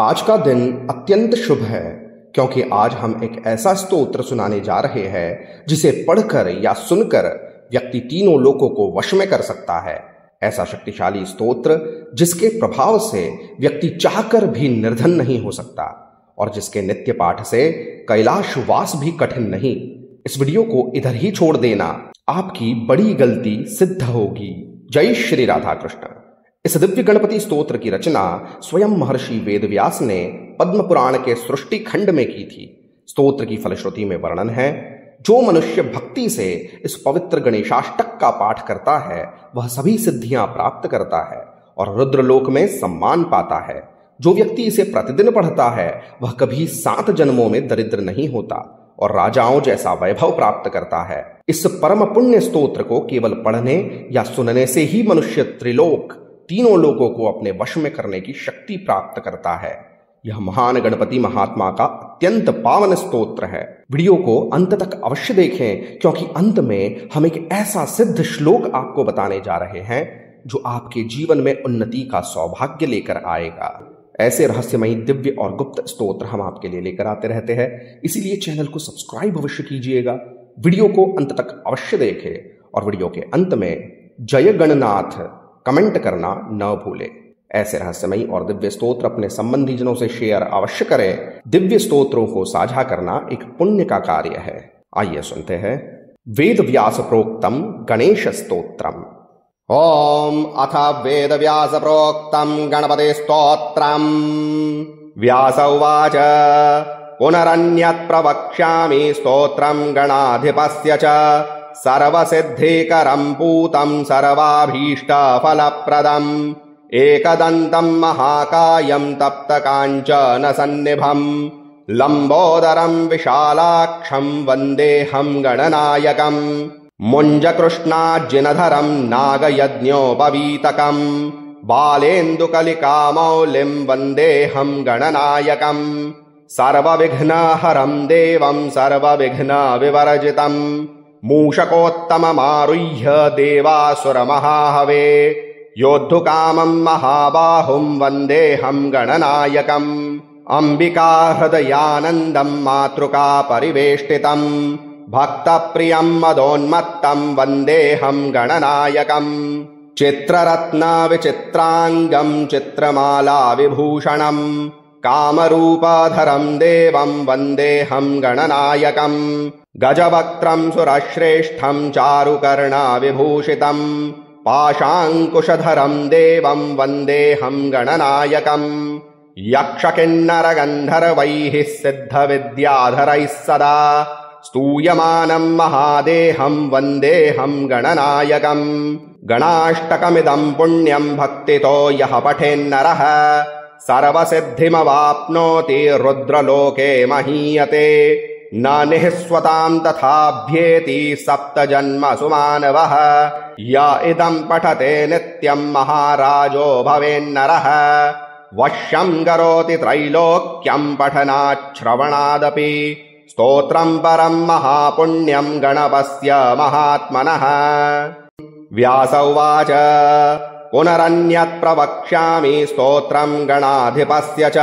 आज का दिन अत्यंत शुभ है क्योंकि आज हम एक ऐसा स्तोत्र सुनाने जा रहे हैं जिसे पढ़कर या सुनकर व्यक्ति तीनों लोकों को वश में कर सकता है। ऐसा शक्तिशाली स्तोत्र जिसके प्रभाव से व्यक्ति चाहकर भी निर्धन नहीं हो सकता और जिसके नित्य पाठ से कैलाशवास भी कठिन नहीं। इस वीडियो को इधर ही छोड़ देना, आपकी बड़ी गलती सिद्ध होगी। जय श्री राधा कृष्ण। इस दिव्य गणपति स्तोत्र की रचना स्वयं महर्षि वेदव्यास ने पद्म पुराण के सृष्टि खंड में की थी। स्तोत्र की फलश्रुति में वर्णन है, जो मनुष्य भक्ति से इस पवित्र गणेशाष्टक का पाठ करता है वह सभी सिद्धियां प्राप्त करता है और रुद्रलोक में सम्मान पाता है। जो व्यक्ति इसे प्रतिदिन पढ़ता है वह कभी 7 जन्मों में दरिद्र नहीं होता और राजाओं जैसा वैभव प्राप्त करता है। इस परम पुण्य स्तोत्र को केवल पढ़ने या सुनने से ही मनुष्य त्रिलोक तीनों लोगों को अपने वश में करने की शक्ति प्राप्त करता है। यह महान गणपति महात्मा का अत्यंत पावन स्तोत्र है। वीडियो को अंत तक अवश्य देखें क्योंकि अंत में हम एक ऐसा सिद्ध श्लोक आपको बताने जा रहे हैं जो आपके जीवन में उन्नति का सौभाग्य लेकर आएगा। ऐसे रहस्यमयी दिव्य और गुप्त स्तोत्र हम आपके लिए लेकर आते रहते हैं, इसीलिए चैनल को सब्सक्राइब अवश्य कीजिएगा। वीडियो को अंत तक अवश्य देखें और वीडियो के अंत में जय गणनाथ कमेंट करना न भूलें। ऐसे रहस्यमयी और दिव्य स्तोत्र अपने संबंधी जनों से शेयर अवश्य करें। दिव्य स्तोत्रों को साझा करना एक पुण्य का कार्य है। आइए सुनते हैं वेद व्यास प्रोक्तम गणेश स्तोत्रम। ओम अथ वेद व्यास प्रोक्तम गणपति स्तोत्रम। व्यास उवाच पुनरन्यत् प्रवक्ष्यामि स्तोत्रम गणाधिपस्य च सर्वसिद्धिकरं पूतं सर्वाभीष्टफलप्रदम् एकदन्तं महाकायं तप्तकाञ्चनसन्निभं लम्बोदरं विशालाक्षं वन्देऽहं गणनायकं मुञ्जकृष्णार्जिनधरं नागयज्ञोपवीतकं बालेन्दुकलिकामौलिं वन्देऽहं गणनायकं सर्वविघ्नहरं देवं सर्वविघ्नविवर्जितं मूषकोत्तममारुह्य देवासुरमहाहवे योद्धुकामं महाबाहुं वन्देऽहं गणनायकम् अम्बिका हृदयानन्दं मातृका परिवेष्टितं भक्तप्रियं मदोन्मत्तं वन्देऽहं गणनायकम् चित्ररत्नविचित्राङ्गं चित्रमाला विभूषणं कामरूपधरं देवं वन्देऽहं गणनायकम् गजवक्त्रं सुरश्रेष्ठं चारुकर्णविभूषितं पाशाङ्कुशधरं देवं वन्देऽहं गणनायकम् यक्षकिन्नरगन्धर्वैः सिद्धविद्याधरैः सदा स्तूयमानं महादेहं वन्देऽहं गणनायकम् गणाष्टकमिदं पुण्यं भक्तितो यः पठेन्नरः सर्वसिद्धिमवाप्नोति रुद्रलोके महीयते न निःस्वतां तथाभ्येति 7 जन्मसु मानवः य इदं पठते नित्यं महाराजो भवेन्नरः वश्यं करोति त्रैलोक्यं पठनाच्छ्रवणादपि स्तोत्रं परं महापुण्यं गणपस्य महात्मनः। व्यास उवाच पुनरन्यत् प्रवक्ष्यामि स्तोत्रं गणाधिपस्य च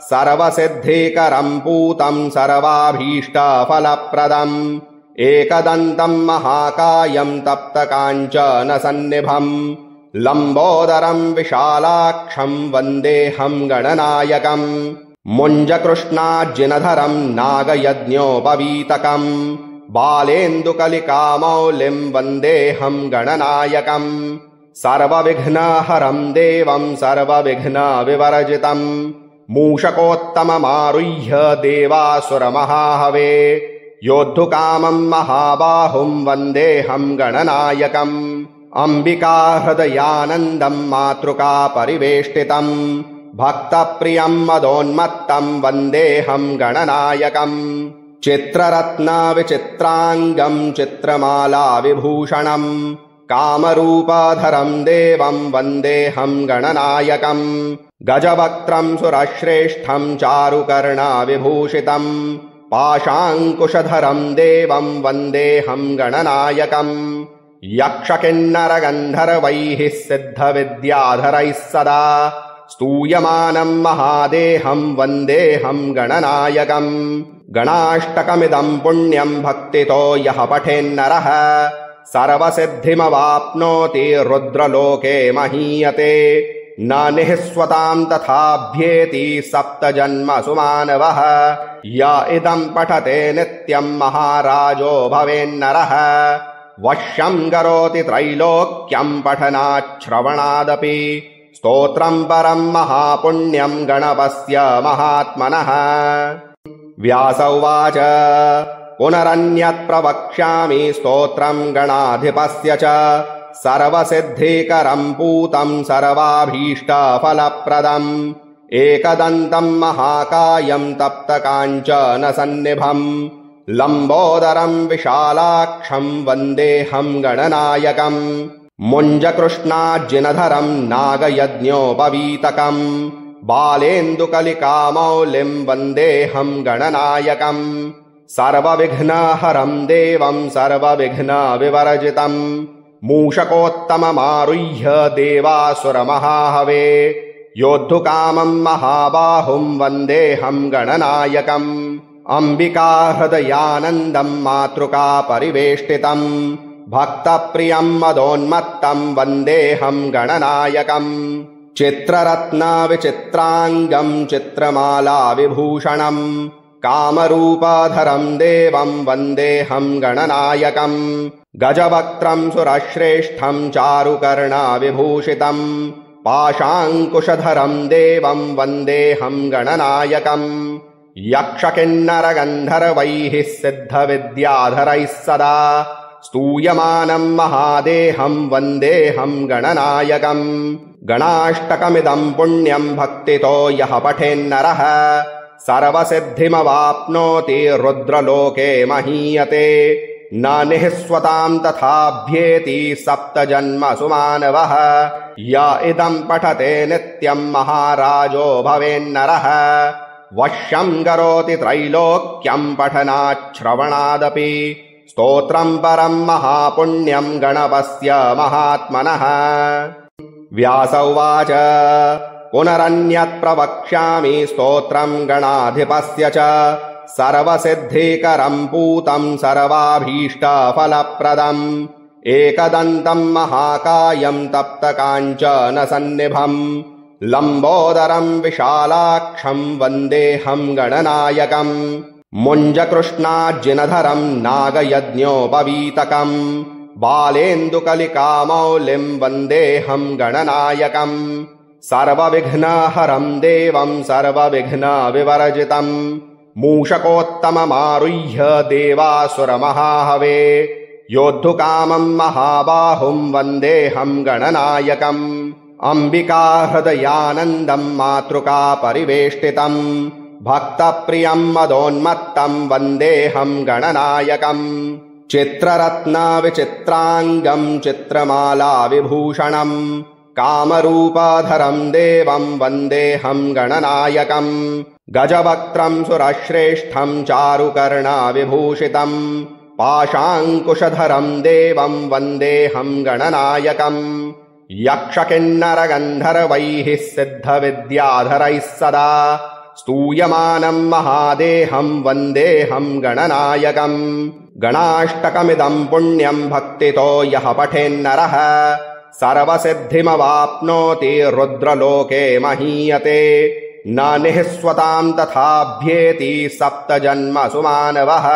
सर्वसिद्धिकरं पूतं सर्वाभीष्टफलप्रदम् एकदन्तं महाकायं तप्तकाञ्चनसन्निभं लम्बोदरं विशालाक्षं वन्देऽहं गणनायकं मुञ्जकृष्णार्जिनधरं नागयज्ञोपवीतकं बालेन्दुकलिकामौलिं वन्देऽहं गणनायकं सर्वविघ्नहरं देवं सर्वविघ्नविवर्जितं मूषकोत्तममारुह्य देवासुरमहाहवे योद्धुकामं महाबाहुं वन्देऽहं गणनायकम् अम्बिका हृदयानन्दं मातृका परिवेष्टितं भक्तप्रियं मदोन्मत्तं वन्देऽहं गणनायकम् चित्ररत्नविचित्राङ्गं चित्रमाला विभूषणं कामरूपधरं देवं वन्देऽहं गणनायकम् गजवक्त्रं सुरश्रेष्ठं चारुकर्णविभूषितं पाशाङ्कुशधरं देवं वन्देऽहं गणनायकम् यक्षकिन्नरगन्धर्वैः सिद्धविद्याधरैः सदा स्तूयमानं महादेहं वन्देऽहं गणनायकम् गणाष्टकमिदं पुण्यं भक्तितो यः पठेन्नरः सर्वसिद्धिमवाप्नोति रुद्रलोके महीयते न निःस्वतां तथाभ्येति सप्तजन्मसु मानवः य इदं पठते नित्यं महाराजो भवेन्नरः वश्यं करोति त्रैलोक्यं पठनाच्छ्रवणादपि स्तोत्रं परं महापुण्यं गणपस्य महात्मनः। व्यास उवाच पुनरन्यत् प्रवक्ष्यामि स्तोत्रं गणाधिपस्य च सर्वसिद्धिकरं पूतं सर्वाभीष्टफलप्रदम् एकदन्तं महाकायं तप्तकाञ्चनसन्निभं लम्बोदरं विशालाक्षं वन्देऽहं गणनायकम् मुञ्जकृष्णार्जिनधरं नागयज्ञोपवीतकम् बालेन्दुकलिकामौलिं वन्देऽहं गणनायकम् सर्वविघ्नहरं देवं सर्वविघ्नविवर्जितम् मूषकोत्तममारुह्य देवासुरमहाहवे योद्धुकामं महाबाहुं वन्देऽहं गणनायकम् अम्बिकाहृदयानन्दं मातृका परिवेष्टितम् भक्तप्रियं मदोन्मत्तं वन्देऽहं गणनायकम् चित्ररत्नविचित्राङ्गं चित्रमाला विभूषणं कामरूपाधरं देवं वन्देऽहं गणनायकम् गजवक्त्रं सुरश्रेष्ठं चारुकर्णविभूषितं पाशाङ्कुशधरं देवं वन्देऽहं गणनायकम् यक्षकिन्नरगन्धर्वैः सिद्धविद्याधरैः सदा स्तूयमानं महादेहं वन्देऽहं गणनायकम् गणाष्टकमिदं पुण्यं भक्तितो यः पठेन्नरः सर्वसिद्धिमवाप्नोति रुद्रलोके महीयते न निःस्वतां तथाभ्येति सप्तजन्मसु मानवः य इदं पठते नित्यं महाराजो भवेन्नरः वश्यं करोति त्रैलोक्यं पठनाच्छ्रवणादपि स्तोत्रं परं महापुण्यं गणपस्य महात्मनः। व्यास उवाच पुनरन्यत् प्रवक्ष्यामि स्तोत्रं गणाधिपस्य च सर्वसिद्धिकरं पूतं सर्वाभीष्टफलप्रदम् एकदन्तं महाकायं तप्तकाञ्चनसन्निभं लम्बोदरं विशालाक्षं वन्देऽहं गणनायकम् मुञ्जकृष्णार्जिनधरं नागयज्ञोपवीतकम् बालेन्दुकलिकामौलिं वन्देऽहं गणनायकम् सर्वविघ्नहरं देवं सर्वविघ्नविवर्जितम् मूषकोत्तममारुह्य देवासुरमहाहवे योद्धुकामं महाबाहुं वन्देऽहं गणनायकम् अम्बिकाहृदयानन्दं मातृका परिवेष्टितम् भक्तप्रियं मदोन्मत्तं वन्देऽहं गणनायकम् चित्ररत्नविचित्राङ्गं चित्रमाला विभूषणं कामरूपाधरं देवं वन्देऽहं गणनायकम् गजवक्त्रं सुरश्रेष्ठं चारुकर्णविभूषितं पाशाङ्कुशधरं देवं वन्देऽहं गणनायकम् यक्षकिन्नरगन्धर्वैः सिद्धविद्याधरैः सदा स्तूयमानं महादेहं वन्देऽहं गणनायकम् गणाष्टकमिदं पुण्यं भक्तितो यः पठेन्नरः सर्वसिद्धिमवाप्नोति रुद्रलोके महीयते न निःस्वतां तथाभ्येति सप्तजन्मसु मानवः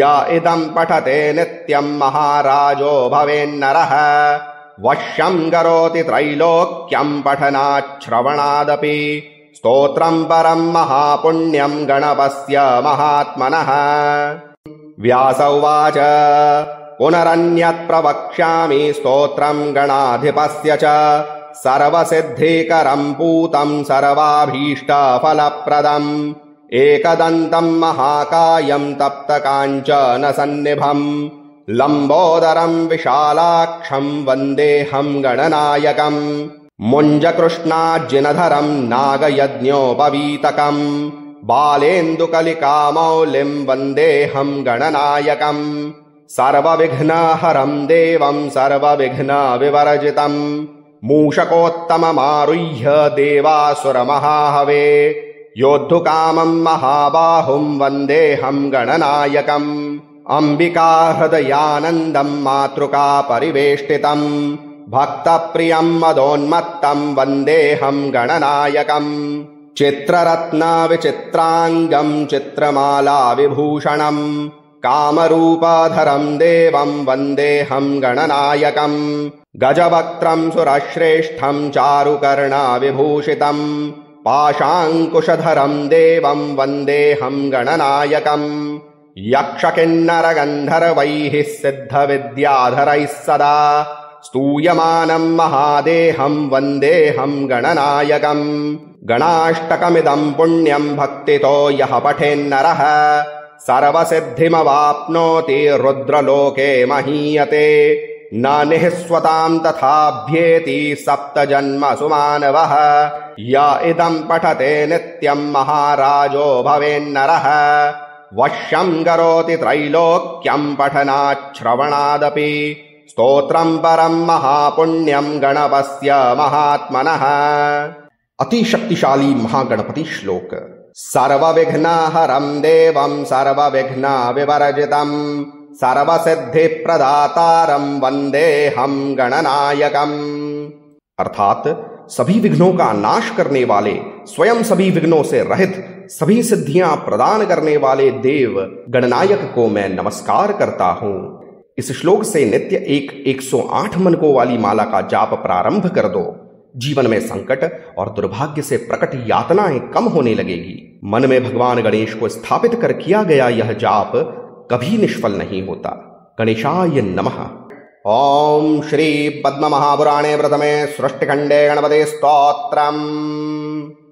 य इदं पठते नित्यं महाराजो भवेन्नरः वश्यं करोति त्रैलोक्यं पठनाच्छ्रवणादपि स्तोत्रं परं महापुण्यं गणपस्य महात्मनः। व्यास उवाच पुनरन्यत् प्रवक्ष्यामि स्तोत्रं गणाधिपस्य च सर्वसिद्धिकरं पूतं सर्वाभीष्टफलप्रदम् एकदन्तं महाकायं तप्तकाञ्चनसन्निभं लम्बोदरं विशालाक्षं वन्देऽहं गणनायकम् मुञ्जकृष्णार्जिनधरं नागयज्ञोपवीतकम् बालेन्दुकलिकामौलिं वन्देऽहं गणनायकम् सर्वविघ्नहरं देवं सर्वविघ्नविवर्जितम् मूषकोत्तममारुह्य देवासुरमहाहवे योद्धुकामं महाबाहुं वन्देऽहं गणनायकम् अंबिका हृदयानन्दं मातृका परिवेष्टितं भक्तप्रियं मदोन्मत्तं वन्देऽहं गणनायकम् चित्ररत्नविचित्राङ्गं चित्रमाला विभूषणं कामरूपाधरं देवं वन्देऽहं गणनायकम् गजवक्त्रं सुरश्रेष्ठं चारुकर्णविभूषितं पाशाङ्कुशधरं देवं वन्देऽहं गणनायकम् यक्षकिन्नरगन्धर्वैः सिद्धविद्याधरैः सदा स्तूयमानं महादेहं वन्देऽहं गणनायकम् गणाष्टकमिदं पुण्यं भक्तितो यः पठेन्नरः सर्वसिद्धिमवाप्नोति रुद्रलोके महीयते न निःस्वतां तथाभ्येति सप्तजन्मसु मानवः य इदं पठते नित्यं महाराजो भवेन्नरः वश्यं करोति त्रैलोक्यं पठनाच्छ्रवणादपि स्तोत्रं परं महापुण्यं गणपस्य महात्मनः। अति शक्तिशाली महागणपति श्लोक। सर्वविघ्नहरं देवं सर्वविघ्नविवर्जितं सर्वसिद्धिप्रदातारं वन्देऽहं गणनायकम्। अर्थात सभी विघ्नों का नाश करने वाले, स्वयं सभी विघ्नों से रहित, सभी सिद्धियां प्रदान करने वाले देव गणनायक को मैं नमस्कार करता हूं। इस श्लोक से नित्य 108 मनकों वाली माला का जाप प्रारंभ कर दो। जीवन में संकट और दुर्भाग्य से प्रकट यातनाएं कम होने लगेगी। मन में भगवान गणेश को स्थापित कर किया गया यह जाप कभी निष्फल नहीं होता। गणेशाय नमः। ओम श्री पद्म महापुराणे प्रथमे सृष्टिखंडे गणपते स्तोत्रम्।